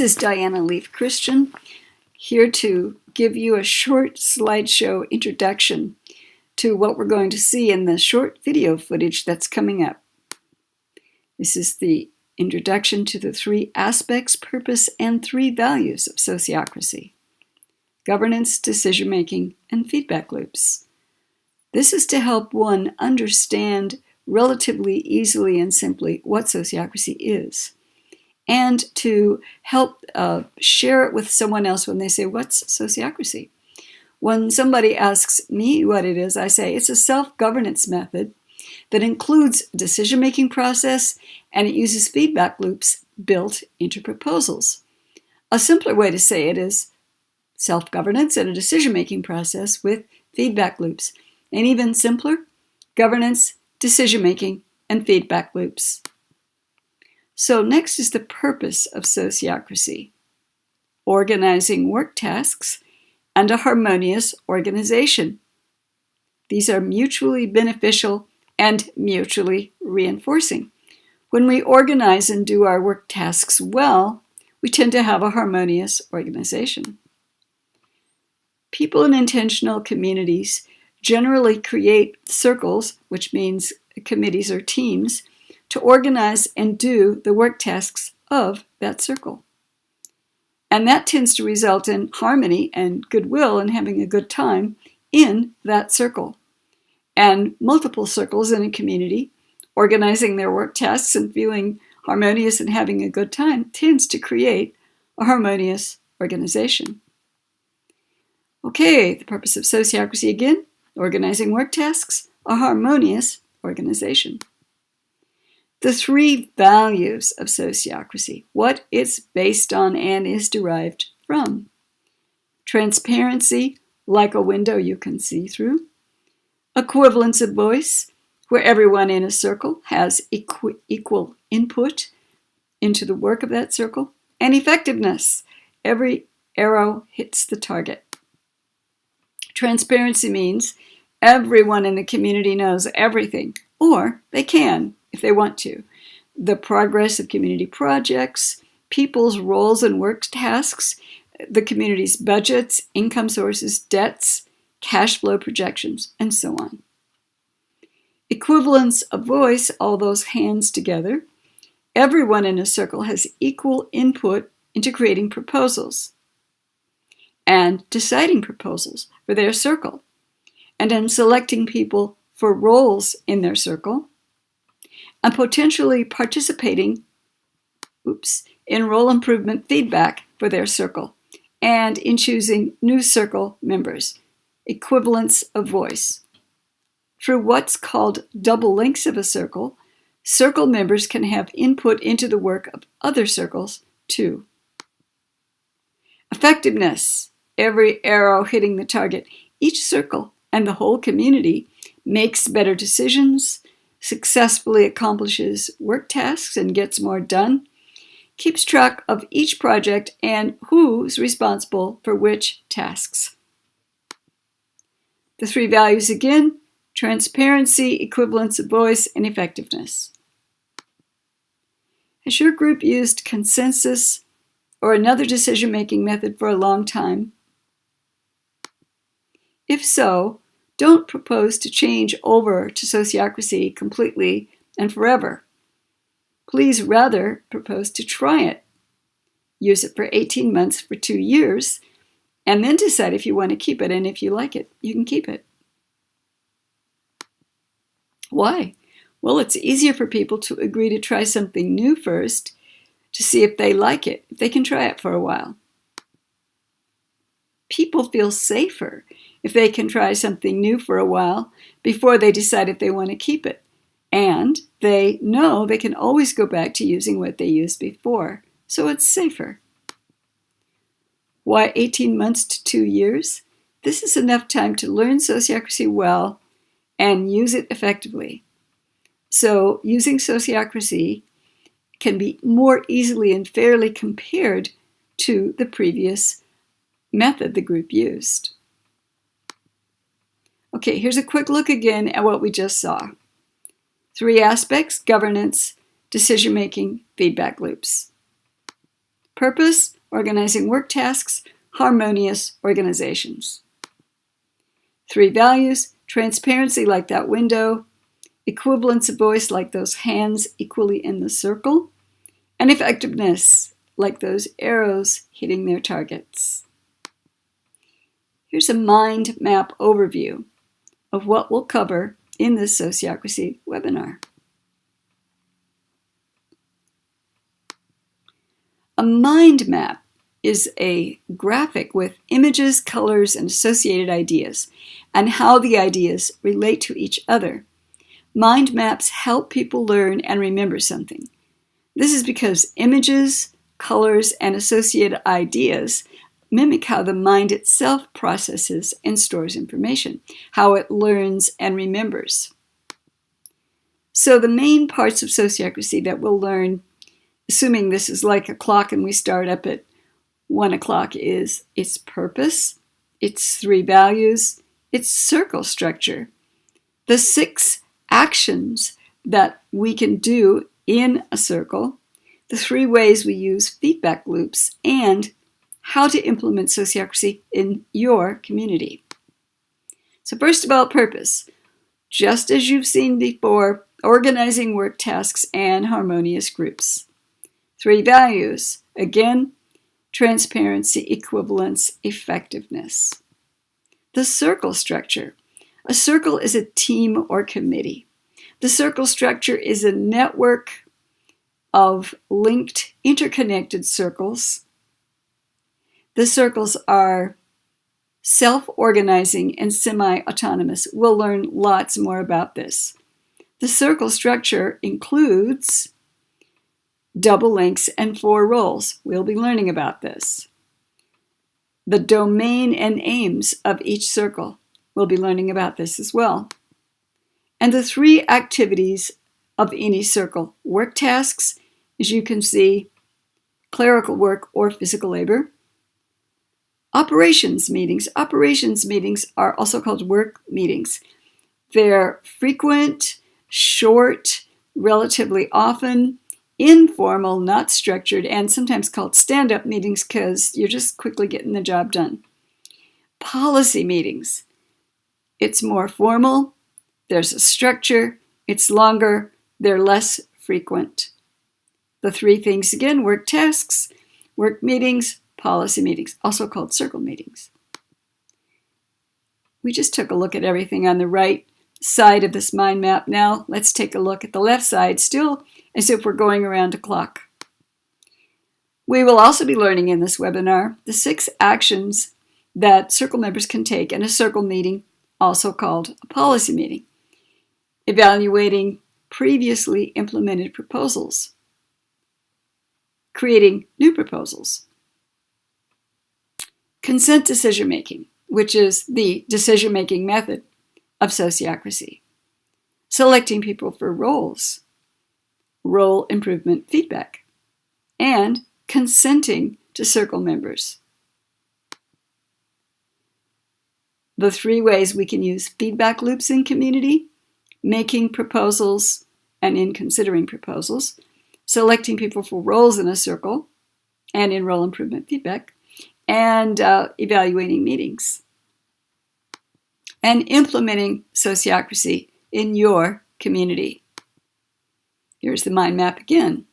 This is Diana Leaf Christian, here to give you a short slideshow introduction to what we're going to see in the short video footage that's coming up. This is the introduction to the 3 aspects, purpose, and 3 values of sociocracy: governance, decision-making, and feedback loops. This is to help one understand relatively easily and simply what sociocracy is, and to help share it with someone else when they say, "What's sociocracy?" When somebody asks me what it is, I say it's a self-governance method that includes a decision-making process, and it uses feedback loops built into proposals. A simpler way to say it is self-governance and a decision-making process with feedback loops. And even simpler, governance, decision-making, and feedback loops. So next is the purpose of sociocracy: organizing work tasks and a harmonious organization. These are mutually beneficial and mutually reinforcing. When we organize and do our work tasks well, we tend to have a harmonious organization. People in intentional communities generally create circles, which means committees or teams, to organize and do the work tasks of that circle. And that tends to result in harmony and goodwill and having a good time in that circle. And multiple circles in a community organizing their work tasks and feeling harmonious and having a good time tends to create a harmonious organization. Okay, the purpose of sociocracy again: organizing work tasks, a harmonious organization. The 3 values of sociocracy, what it's based on and is derived from: transparency, like a window you can see through; equivalence of voice, where everyone in a circle has equal input into the work of that circle; and effectiveness, every arrow hits the target. Transparency means everyone in the community knows everything, or they can if they want to: the progress of community projects, people's roles and work tasks, the community's budgets, income sources, debts, cash flow projections, and so on. Equivalence of voice, all those hands together. Everyone in a circle has equal input into creating proposals and deciding proposals for their circle, and then selecting people for roles in their circle, and potentially participating in role improvement feedback for their circle, and in choosing new circle members. Equivalence of voice. Through what's called double links of a circle, circle members can have input into the work of other circles too. Effectiveness, every arrow hitting the target. Each circle and the whole community makes better decisions, successfully accomplishes work tasks and gets more done, keeps track of each project and who's responsible for which tasks. The 3 values again: transparency, equivalence of voice, and effectiveness. Has your group used consensus or another decision-making method for a long time? If so, don't propose to change over to sociocracy completely and forever. Please rather propose to try it. Use it for 18 months, for 2 years, and then decide if you want to keep it, and if you like it, you can keep it. Why? Well, it's easier for people to agree to try something new first to see if they like it, if they can try it for a while. People feel safer if they can try something new for a while before they decide if they want to keep it. And they know they can always go back to using what they used before, so it's safer. Why 18 months to 2 years? This is enough time to learn sociocracy well and use it effectively. So using sociocracy can be more easily and fairly compared to the previous method the group used. Okay, here's a quick look again at what we just saw. 3 aspects: governance, decision-making, feedback loops. Purpose, organizing work tasks, harmonious organizations. 3 values, transparency like that window, equivalence of voice like those hands equally in the circle, and effectiveness like those arrows hitting their targets. Here's a mind map overview of what we'll cover in this Sociocracy webinar. A mind map is a graphic with images, colors, and associated ideas, and how the ideas relate to each other. Mind maps help people learn and remember something. This is because images, colors, and associated ideas mimic how the mind itself processes and stores information, how it learns and remembers. So the main parts of Sociocracy that we'll learn, assuming this is like a clock and we start up at 1 o'clock, is its purpose, its 3 values, its circle structure, the 6 actions that we can do in a circle, the 3 ways we use feedback loops, and how to implement Sociocracy in your community. So first of all, purpose. Just as you've seen before, organizing work tasks and harmonious groups. 3 values. Again, transparency, equivalence, effectiveness. The circle structure. A circle is a team or committee. The circle structure is a network of linked, interconnected circles. The circles are self-organizing and semi-autonomous. We'll learn lots more about this. The circle structure includes double links and 4 roles. We'll be learning about this. The domain and aims of each circle. We'll be learning about this as well. And the 3 activities of any circle. Work tasks, as you can see, clerical work or physical labor. Operations meetings. Operations meetings are also called work meetings. They're frequent, short, relatively often, informal, not structured, and sometimes called stand-up meetings because you're just quickly getting the job done. Policy meetings. It's more formal, there's a structure, it's longer, they're less frequent. The 3 things again: work tasks, work meetings, policy meetings, also called circle meetings. We just took a look at everything on the right side of this mind map. Now let's take a look at the left side, still as if we're going around a clock. We will also be learning in this webinar the 6 actions that circle members can take in a circle meeting, also called a policy meeting. Evaluating previously implemented proposals. Creating new proposals. Consent decision-making, which is the decision-making method of Sociocracy. Selecting people for roles. Role improvement feedback. And consenting to circle members. The 3 ways we can use feedback loops in community: making proposals and in considering proposals, selecting people for roles in a circle and in role improvement feedback, and evaluating meetings. And implementing Sociocracy in your community. Here's the mind map again.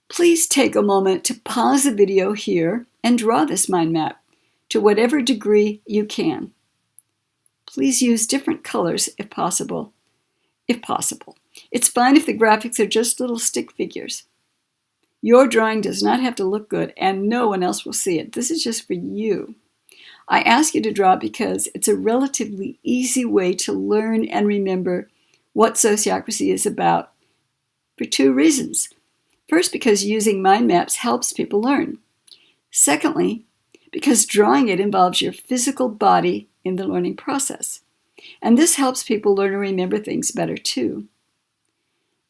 Please take a moment to pause the video here and draw this mind map to whatever degree you can. Please use different colors if possible. It's fine if the graphics are just little stick figures. Your drawing does not have to look good, and no one else will see it. This is just for you. I ask you to draw because it's a relatively easy way to learn and remember what Sociocracy is about for 2 reasons. First, because using mind maps helps people learn. Secondly, because drawing it involves your physical body in the learning process. And this helps people learn and remember things better too.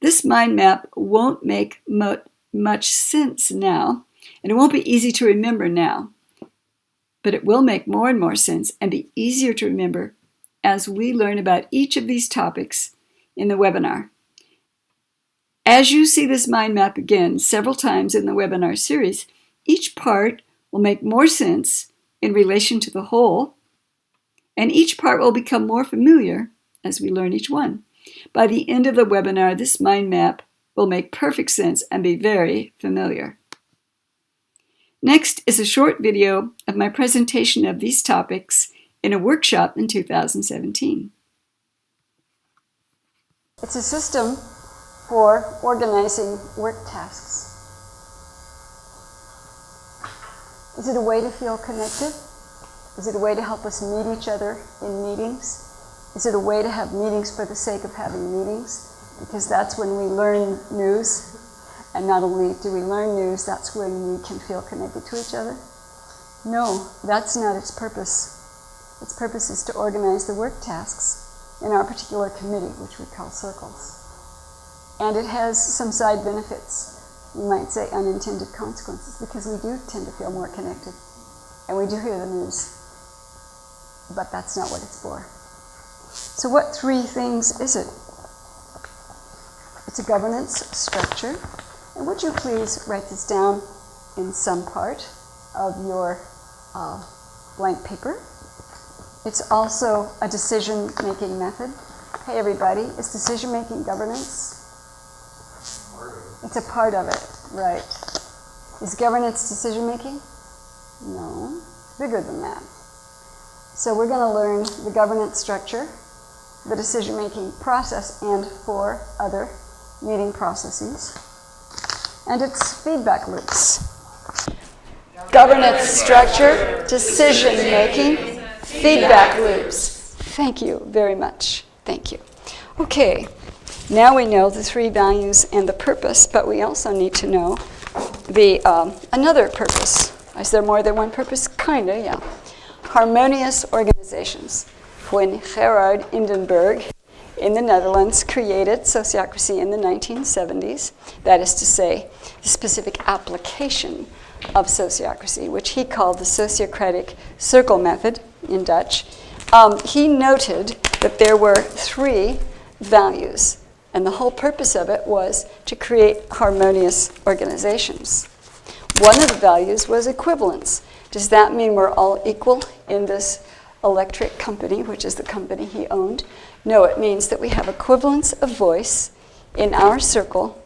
This mind map won't make much sense now, and it won't be easy to remember now. But it will make more and more sense and be easier to remember as we learn about each of these topics in the webinar. As you see this mind map again several times in the webinar series, each part will make more sense in relation to the whole, and each part will become more familiar as we learn each one. By the end of the webinar, this mind map will make perfect sense and be very familiar. Next is a short video of my presentation of these topics in a workshop in 2017. It's a system for organizing work tasks. Is it a way to feel connected? Is it a way to help us meet each other in meetings? Is it a way to have meetings for the sake of having meetings? Because that's when we learn news. And not only do we learn news, that's when we can feel connected to each other. No, that's not its purpose. Its purpose is to organize the work tasks in our particular committee, which we call circles. And it has some side benefits. You might say unintended consequences, because we do tend to feel more connected. And we do hear the news. But that's not what it's for. So what three things is it? It's a governance structure. And would you please write this down in some part of your blank paper? It's also a decision-making method. Hey everybody, is decision-making governance? It's a part of it, right. Is governance decision-making? No, it's bigger than that. So we're going to learn the governance structure, the decision-making process, and 4 other meeting processes. And its feedback loops. Governance structure, decision-making, feedback loops. Thank you very much. Thank you. Okay, now we know the 3 values and the purpose, but we also need to know the another purpose. Is there more than one purpose? Kinda, yeah. Harmonious organizations. When Gerard Hindenburg in the Netherlands created Sociocracy in the 1970s, that is to say, the specific application of Sociocracy, which he called the Sociocratic Circle Method in Dutch, he noted that there were 3 values, and the whole purpose of it was to create harmonious organizations. One of the values was equivalence. Does that mean we're all equal in this electric company, which is the company he owned? No, it means that we have equivalence of voice in our circle,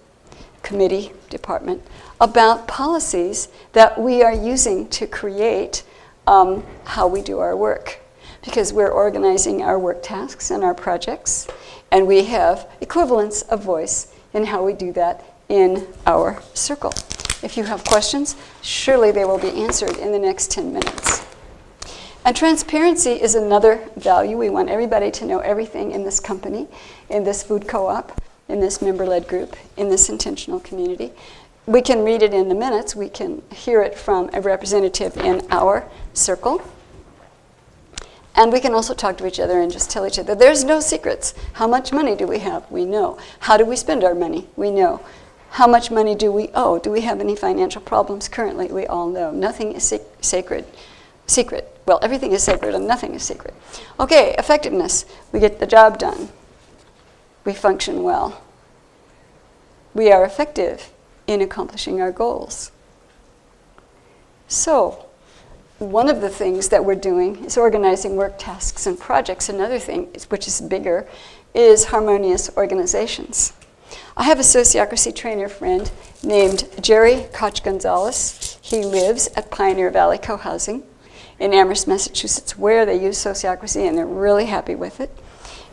committee, department, about policies that we are using to create how we do our work. Because we're organizing our work tasks and our projects, and we have equivalence of voice in how we do that in our circle. If you have questions, surely they will be answered in the next 10 minutes. And transparency is another value. We want everybody to know everything in this company, in this food co-op, in this member-led group, in this intentional community. We can read it in the minutes. We can hear it from a representative in our circle. And we can also talk to each other and just tell each other, there's no secrets. How much money do we have? We know. How do we spend our money? We know. How much money do we owe? Do we have any financial problems currently? We all know. Nothing is secret. Well, everything is sacred and nothing is secret. Okay, effectiveness. We get the job done. We function well. We are effective in accomplishing our goals. So, one of the things that we're doing is organizing work tasks and projects. Another thing, which is bigger, is harmonious organizations. I have a Sociocracy trainer friend named Jerry Koch-Gonzalez. He lives at Pioneer Valley Co-Housing in Amherst, Massachusetts, where they use Sociocracy, and they're really happy with it.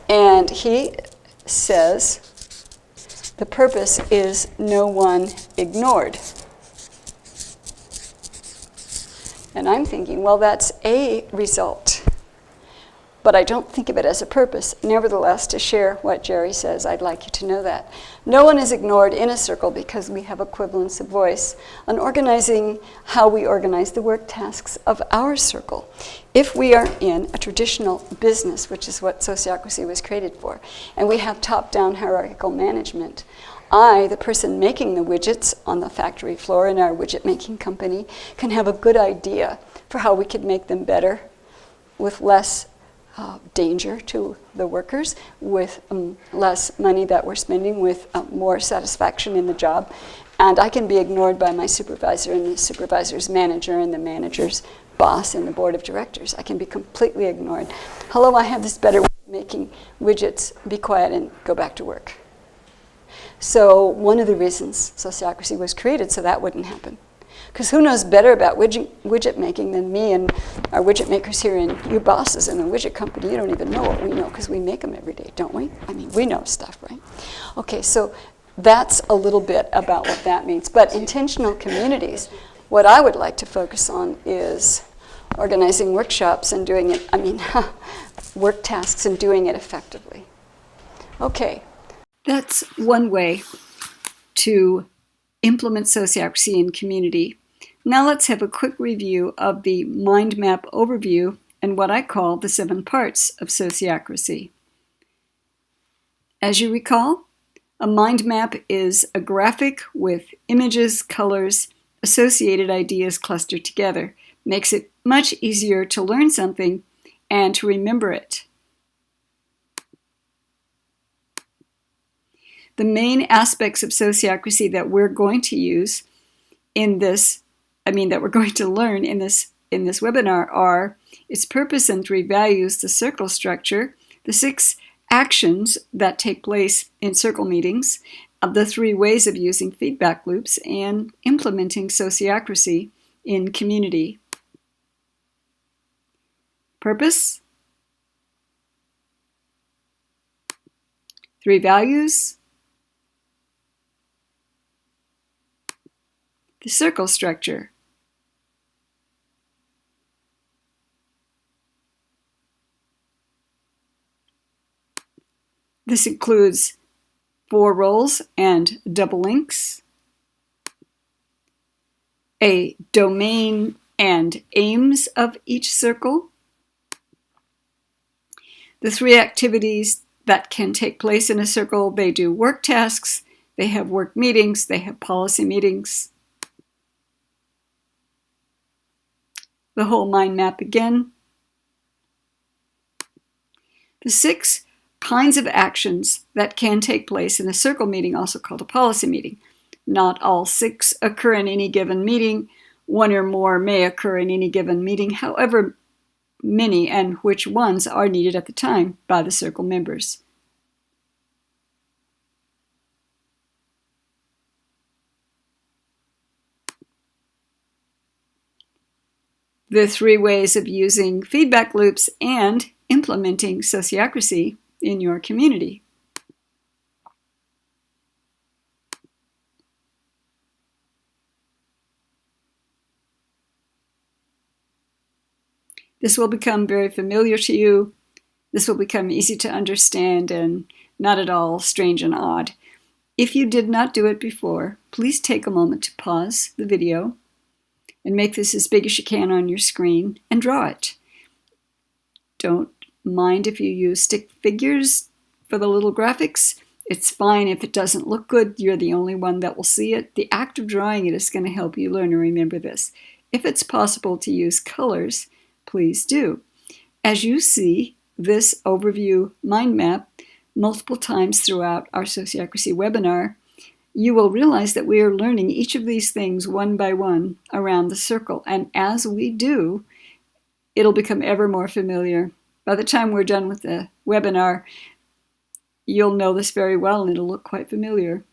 And he says the purpose is no one ignored. And I'm thinking, well, that's a result. But I don't think of it as a purpose. Nevertheless, to share what Jerry says, I'd like you to know that. No one is ignored in a circle because we have equivalence of voice on organizing how we organize the work tasks of our circle. If we are in a traditional business, which is what Sociocracy was created for, and we have top-down hierarchical management, I, the person making the widgets on the factory floor in our widget-making company, can have a good idea for how we could make them better with less danger to the workers, with less money that we're spending, with more satisfaction in the job, And I can be ignored by my supervisor and the supervisor's manager and the manager's boss and the board of directors. I can be completely ignored. Hello, I have this better way of making widgets. Be quiet and go back to work. So one of the reasons Sociocracy was created, so that wouldn't happen. Because who knows better about widget making than me and our widget makers here, and you bosses in a widget company? You don't even know what we know because we make them every day, don't we? I mean, we know stuff, right? Okay, so that's a little bit about what that means. But intentional communities, what I would like to focus on is organizing workshops and doing it, work tasks and doing it effectively. Okay. That's one way to implement Sociocracy in community. Now let's have a quick review of the mind map overview and what I call the 7 parts of Sociocracy. As you recall, a mind map is a graphic with images, colors, associated ideas clustered together. Makes it much easier to learn something and to remember it. The main aspects of Sociocracy that we're going to use in this, that we're going to learn in this webinar are its purpose and 3 values, the circle structure, the 6 actions that take place in circle meetings, the 3 ways of using feedback loops, and implementing Sociocracy in community. Purpose, 3 values, the circle structure. This includes 4 roles and double links, a domain and aims of each circle, the 3 activities that can take place in a circle. They do work tasks, they have work meetings, they have policy meetings. The whole mind map again. The 6 kinds of actions that can take place in a circle meeting, also called a policy meeting. Not all 6 occur in any given meeting. 1 or more may occur in any given meeting, however many and which ones are needed at the time by the circle members. The 3 ways of using feedback loops and implementing Sociocracy in your community. This will become very familiar to you. This will become easy to understand and not at all strange and odd. If you did not do it before, please take a moment to pause the video and make this as big as you can on your screen and draw it. Don't mind if you use stick figures for the little graphics. It's fine if it doesn't look good. You're the only one that will see it. The act of drawing it is going to help you learn and remember this. If it's possible to use colors, please do. As you see this overview mind map multiple times throughout our Sociocracy webinar, you will realize that we are learning each of these things one by one around the circle. And as we do, it'll become ever more familiar. By the time we're done with the webinar, you'll know this very well and it'll look quite familiar.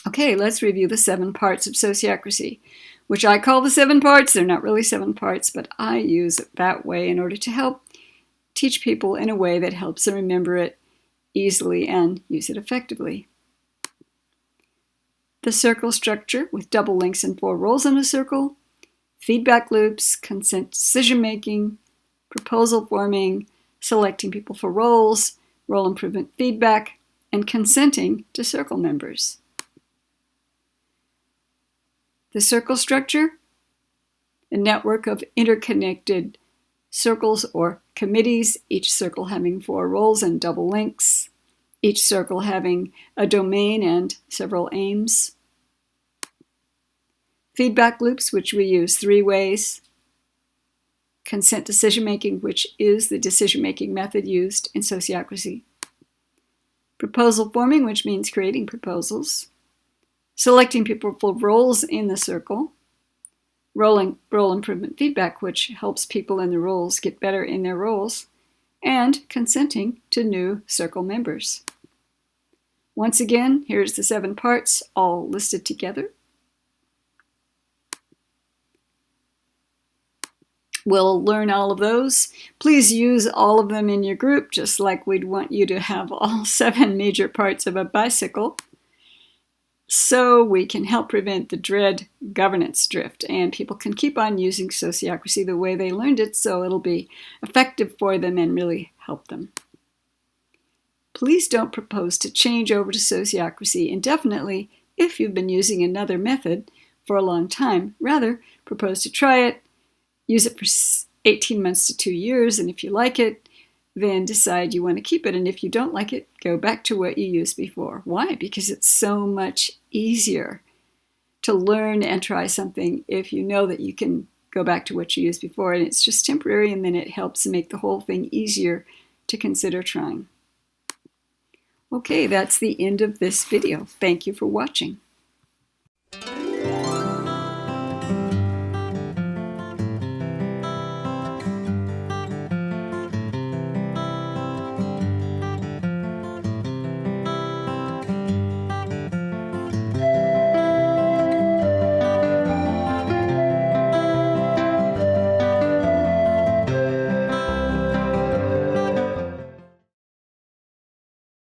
Okay, let's review the 7 parts of Sociocracy, which I call the 7 parts. They're not really 7 parts, but I use it that way in order to help teach people in a way that helps them remember it easily and use it effectively. The circle structure with double links and 4 roles in a circle, feedback loops, consent decision-making, proposal forming, selecting people for roles, role improvement feedback, and consenting to circle members. The circle structure, a network of interconnected circles or committees, each circle having 4 roles and double links, each circle having a domain and several aims. Feedback loops, which we use 3 ways. Consent decision-making, which is the decision-making method used in Sociocracy. Proposal forming, which means creating proposals. selecting people for roles in the circle, role improvement feedback, which helps people in the roles get better in their roles, and consenting to new circle members. Once again, here's the 7 parts all listed together. We'll learn all of those. Please use all of them in your group, just like we'd want you to have all 7 major parts of a bicycle, so we can help prevent the dread governance drift, and people can keep on using Sociocracy the way they learned it, so it'll be effective for them and really help them. Please don't propose to change over to Sociocracy indefinitely if you've been using another method for a long time. Rather, propose to try it, use it for 18 months to 2 years, and if you like it, then decide you want to keep it. And if you don't like it, go back to what you used before. Why? Because it's so much easier to learn and try something if you know that you can go back to what you used before, and it's just temporary, and then it helps make the whole thing easier to consider trying. Okay, that's the end of this video. Thank you for watching.